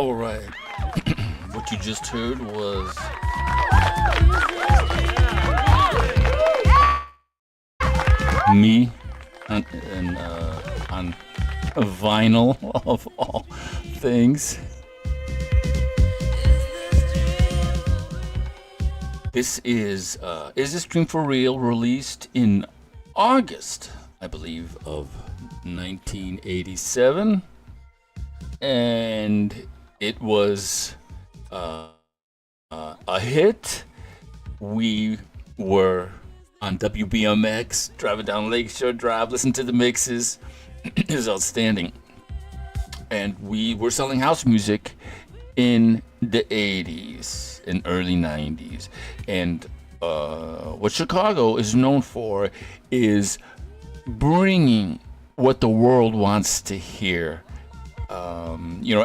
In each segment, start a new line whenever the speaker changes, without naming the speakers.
All right. What you just heard was me on vinyl of all things. This is This Dream for Real, released in August, I believe, of 1987, and it was a hit. We were on WBMX, driving down Lakeshore Drive, listening to the mixes. It was outstanding. And we were selling house music in the 80s and early 90s. And what Chicago is known for is bringing what the world wants to hear.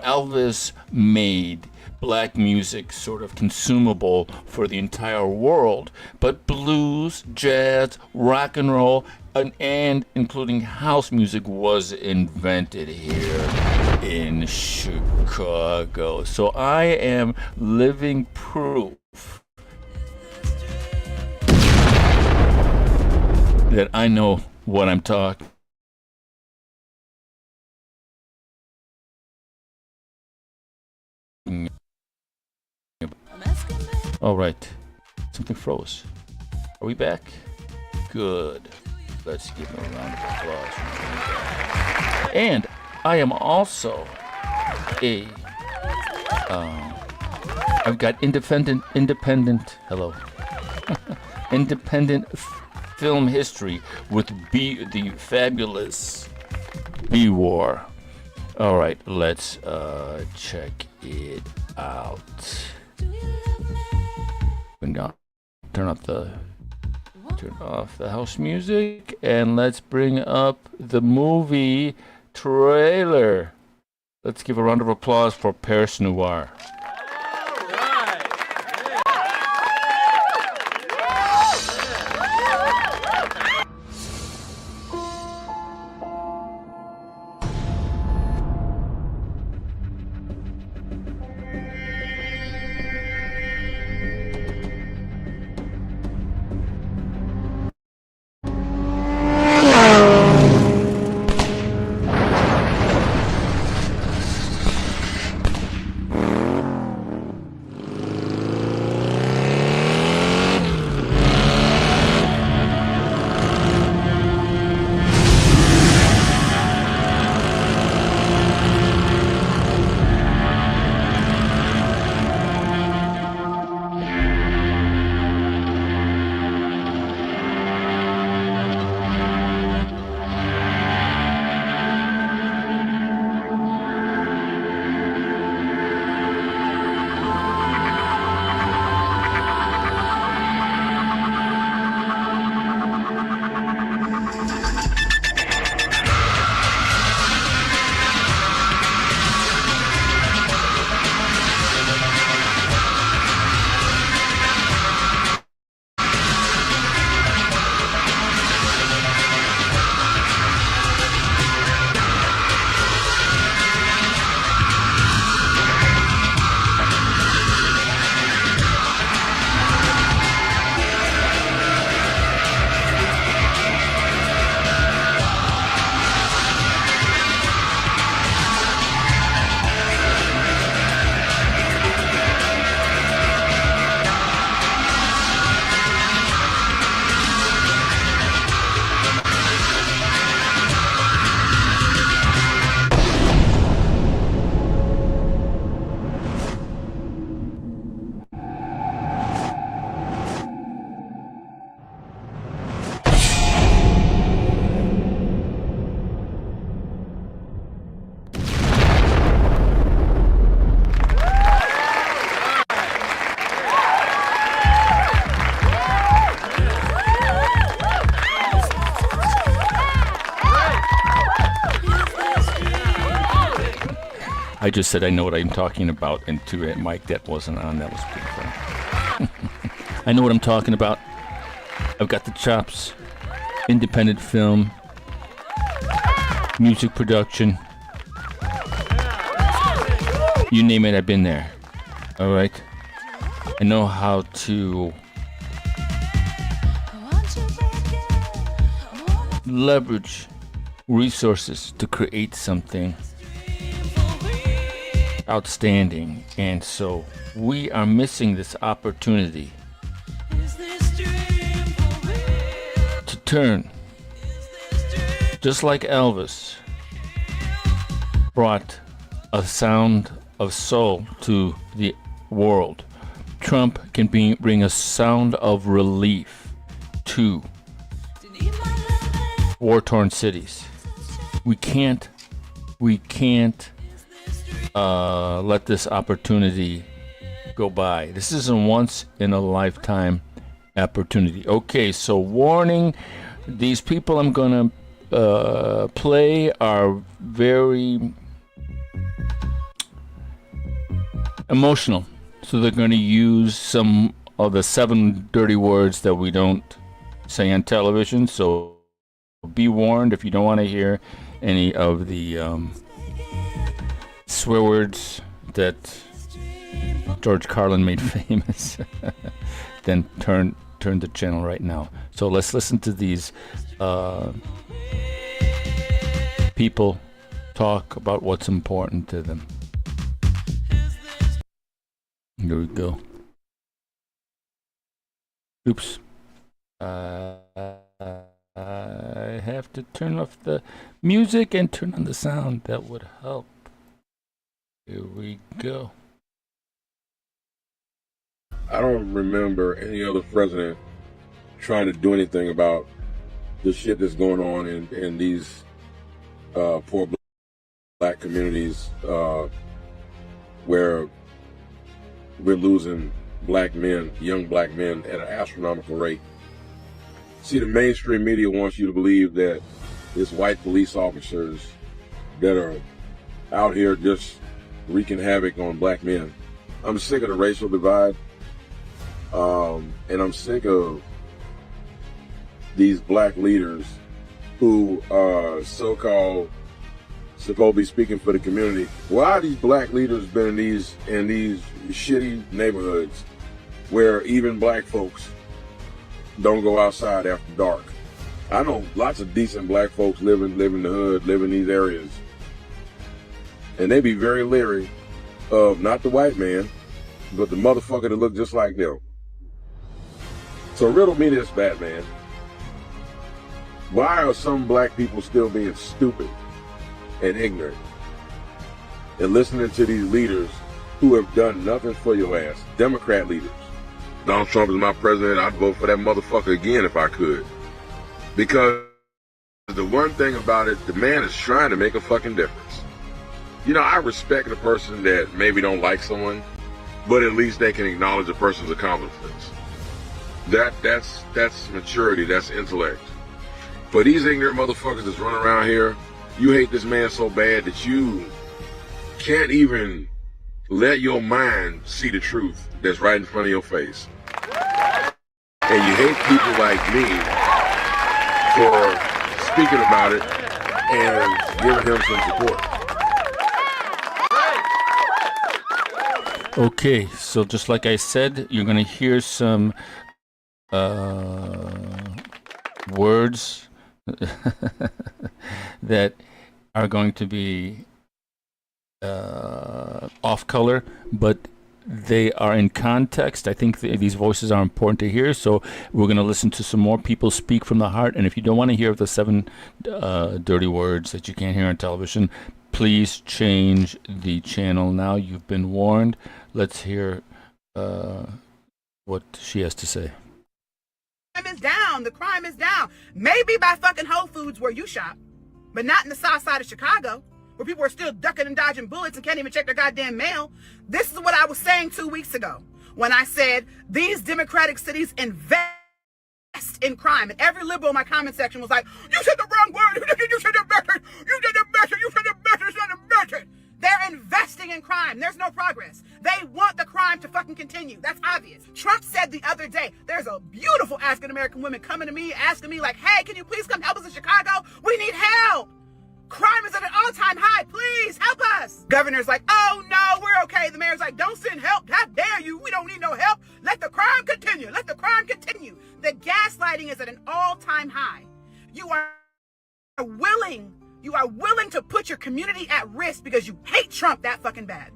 Elvis made black music sort of consumable for the entire world, but blues, jazz, rock and roll, and including house music was invented here in Chicago. So I am living proof that I know what I'm talking. All right, something froze. Are we back? Good. Let's give him a round of applause. And I am also I've got independent, hello, independent film history with the fabulous B-War. All right, let's check it out. Turn off the house music, and let's bring up the movie trailer. Let's give a round of applause for Paris Noir. I just said I know what I'm talking about, and to Mike that wasn't on. That was pretty fun. I know what I'm talking about. I've got the chops. Independent film, music production, You name it, I've been there. All right. I know how to leverage resources to create something outstanding, and so we are missing this opportunity to turn, just like Elvis brought a sound of soul to the world. Trump can bring a sound of relief to war-torn cities. We can't let this opportunity go by. This is a once-in-a-lifetime opportunity. Okay, so warning, these people I'm going to play are very emotional. So they're going to use some of the 7 dirty words that we don't say on television. So be warned if you don't want to hear any of the swear words that George Carlin made famous. Then turn the channel right now. So let's listen to these people talk about what's important to them. Here we go. Oops. I have to turn off the music and turn on the sound. That would help. Here we go.
I don't remember any other president trying to do anything about the shit that's going on in these poor black communities where we're losing black men, young black men, at an astronomical rate. See, the mainstream media wants you to believe that it's white police officers that are out here just wreaking havoc on black men. I'm sick of the racial divide, and I'm sick of these black leaders who are so-called supposed to be speaking for the community. Why are these black leaders been in these shitty neighborhoods where even black folks don't go outside after dark? I know lots of decent black folks live in the hood, live in these areas, and they be very leery of not the white man, but the motherfucker that look just like them. So riddle me this, Batman. Why are some black people still being stupid and ignorant and listening to these leaders who have done nothing for your ass? Democrat leaders. Donald Trump is my president. I'd vote for that motherfucker again if I could. Because the one thing about it, the man is trying to make a fucking difference. You know, I respect the person that maybe don't like someone, but at least they can acknowledge a person's accomplishments. That's maturity, that's intellect. For these ignorant motherfuckers that's running around here, you hate this man so bad that you can't even let your mind see the truth that's right in front of your face. And you hate people like me for speaking about it and giving him some support.
Okay, so just like I said, you're going to hear some words that are going to be off color, but they are in context. I think these voices are important to hear, so we're going to listen to some more people speak from the heart. And if you don't want to hear the 7 dirty words that you can't hear on television, please change the channel now. You've been warned. Let's hear what she has to say.
Crime is down. The crime is down. Maybe by fucking Whole Foods where you shop, but not in the south side of Chicago, where people are still ducking and dodging bullets and can't even check their goddamn mail. This is what I was saying 2 weeks ago when I said these democratic cities invest in crime. And every liberal in my comment section was like, you said the wrong word. You said the method. You said the method. You said the method. It's not a method. They're investing in crime. There's no progress. They want the crime to fucking continue. That's obvious. Trump said the other day, there's a beautiful African-American woman coming to me, asking me like, hey, can you please come help us in Chicago? We need help. Crime is at an all-time high. Please help us. Governor's like, oh no, we're okay. The mayor's like, don't send help. How dare you? We don't need no help. Let the crime continue. Let the crime continue. The gaslighting is at an all-time high. You are willing to put your community at risk because you hate Trump that fucking bad.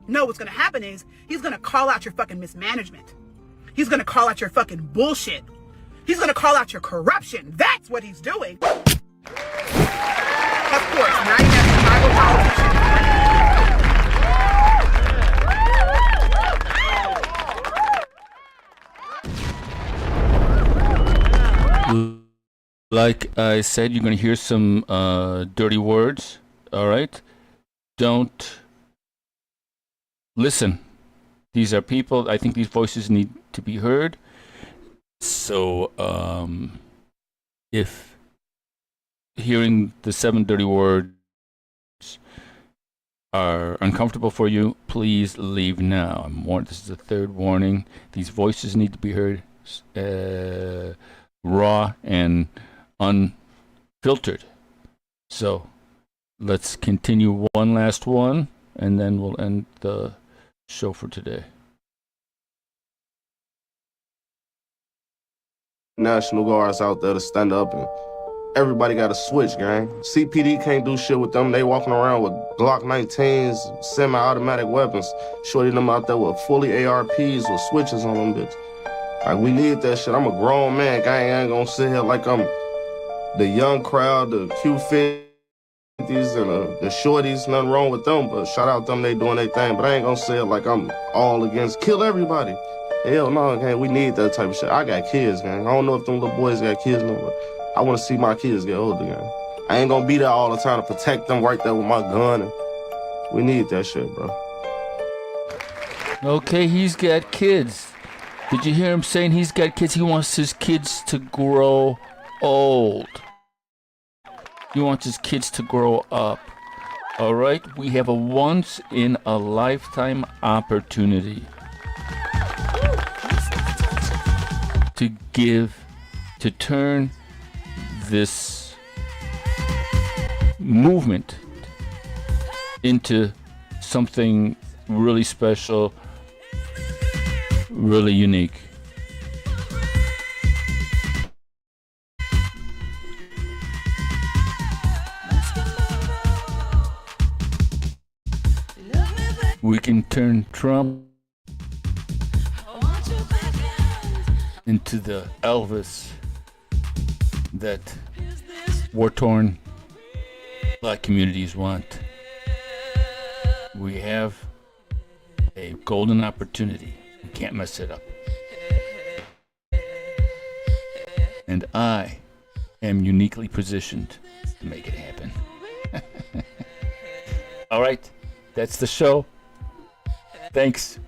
No, what's going to happen is he's going to call out your fucking mismanagement. He's going to call out your fucking bullshit. He's going to call out your corruption. That's what he's doing. Of course, now you have Chicago
politicians. Like I said, you're going to hear some dirty words. All right? Don't listen. These are people. I think these voices need to be heard. So, if hearing the 7 dirty words are uncomfortable for you, please leave now. This is the 3rd warning. These voices need to be heard raw and unfiltered. So, let's continue one last one, and then we'll end the show for today.
National Guards out there to stand up, and everybody got a switch, gang. CPD can't do shit with them. They walking around with Glock 19s, semi-automatic weapons. Shorty them out there with fully ARPs with switches on them, bitch. Like, we need that shit. I'm a grown man, gang. I ain't gonna sit here like I'm the young crowd, the Q50s and the shorties. Nothing wrong with them, but shout out them, they doing their thing. But I ain't gonna say it like I'm all against kill everybody. Hell no, gang, we need that type of shit. I got kids, gang. I don't know if them little boys got kids no, but I want to see my kids get older, gang. I ain't gonna be there all the time to protect them right there with my gun. And we need that shit, bro.
Okay, he's got kids. Did you hear him saying he's got kids? He wants his kids to grow old. He wants his kids to grow up. All right? We have a once-in-a-lifetime opportunity to turn this movement into something really special, really unique. We can turn Trump into the Elvis that war-torn black communities want. We have a golden opportunity. We can't mess it up. And I am uniquely positioned to make it happen. All right, that's the show. Thanks.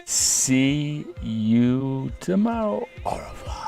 See you tomorrow. Au revoir.